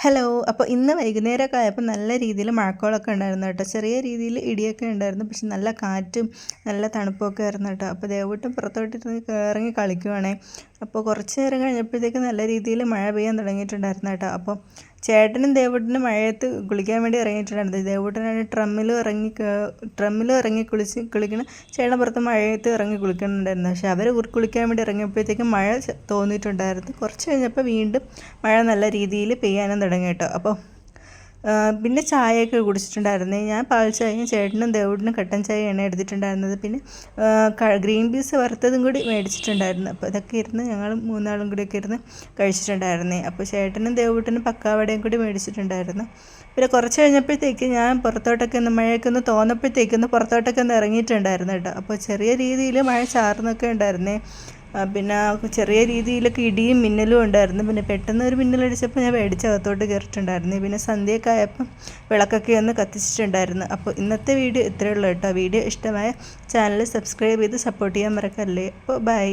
Hello. അപ്പോൾ ഇന്ന് വൈകുന്നേരമൊക്കെ ആയപ്പോൾ നല്ല രീതിയിൽ മഴക്കോളൊക്കെ ഉണ്ടായിരുന്നു കേട്ടോ. ചെറിയ രീതിയിൽ ഇടിയൊക്കെ ഉണ്ടായിരുന്നു. പക്ഷെ നല്ല കാറ്റും നല്ല തണുപ്പൊക്കെ ആയിരുന്നു കേട്ടോ. അപ്പോൾ ദേവൂട്ടൻ പുറത്തോട്ട് ഇറങ്ങി കളിക്കുവാണേ. അപ്പോൾ കുറച്ച് നേരം കഴിഞ്ഞപ്പോഴത്തേക്ക് നല്ല രീതിയിൽ മഴ പെയ്യാൻ തുടങ്ങിയിട്ടുണ്ടായിരുന്നു കേട്ടോ. അപ്പോൾ ചേട്ടനും ദേവൂട്ടനും മഴയത്ത് കുളിക്കാൻ വേണ്ടി ഇറങ്ങിയിട്ടുണ്ടായിരുന്നു. ദേവൂട്ടനാണ് ട്രമ്മിൽ ഇറങ്ങി കുളിക്കണം. ചേട്ടൻ പുറത്ത് മഴയത്ത് ഇറങ്ങി കുളിക്കുന്നുണ്ടായിരുന്നു. പക്ഷേ അവർ കുളിക്കാൻ വേണ്ടി ഇറങ്ങിയപ്പോഴത്തേക്കും മഴ തോന്നിയിട്ടുണ്ടായിരുന്നു. കുറച്ച് കഴിഞ്ഞപ്പോൾ വീണ്ടും മഴ നല്ല രീതിയിൽ പെയ്യാനും തുടങ്ങി കേട്ടോ. അപ്പോൾ പിന്നെ ചായയൊക്കെ കുടിച്ചിട്ടുണ്ടായിരുന്നേ. ഞാൻ പാൽ ചായയും ചേട്ടനും ദേവൂട്ടനും കട്ടൻ ചായയാണ് എടുത്തിട്ടുണ്ടായിരുന്നത്. പിന്നെ ഗ്രീൻ പീസ് വറുത്തതും കൂടി മേടിച്ചിട്ടുണ്ടായിരുന്നു. അപ്പോൾ ഇതൊക്കെ ഇരുന്ന് ഞങ്ങൾ മൂന്നാളും കൂടിയൊക്കെ ഇരുന്ന് കഴിച്ചിട്ടുണ്ടായിരുന്നേ. അപ്പോൾ ചേട്ടനും ദേവൂട്ടനും പക്കാവടയും കൂടി മേടിച്ചിട്ടുണ്ടായിരുന്നു. പിന്നെ കുറച്ച് കഴിഞ്ഞപ്പോഴത്തേക്ക് ഞാൻ പുറത്തോട്ടൊക്കെ മഴയൊക്കെ തോന്നപ്പോഴത്തേക്കൊന്ന് പുറത്തോട്ടൊക്കെ ഇറങ്ങിയിട്ടുണ്ടായിരുന്നു കേട്ടോ. അപ്പോൾ ചെറിയ രീതിയിൽ മഴ ചാർന്നൊക്കെ ഉണ്ടായിരുന്നേ. പിന്നെ ചെറിയ രീതിയിലൊക്കെ ഇടിയും മിന്നലും ഉണ്ടായിരുന്നു. പിന്നെ പെട്ടെന്ന് ഒരു മിന്നലടിച്ചപ്പോൾ ഞാൻ പേടിച്ചകത്തോട്ട് കയറിയിട്ടുണ്ടായിരുന്നു. പിന്നെ സന്ധ്യയൊക്കെ ആയപ്പം വിളക്കൊക്കെ ഒന്ന് കത്തിച്ചിട്ടുണ്ടായിരുന്നു. അപ്പോൾ ഇന്നത്തെ വീഡിയോ ഇത്രയേ ഉള്ളൂ കേട്ടോ. വീഡിയോ ഇഷ്ടമായ ചാനൽ സബ്സ്ക്രൈബ് ചെയ്ത് സപ്പോർട്ട് ചെയ്യാൻ മറക്കല്ലേ. അപ്പോൾ ബൈ.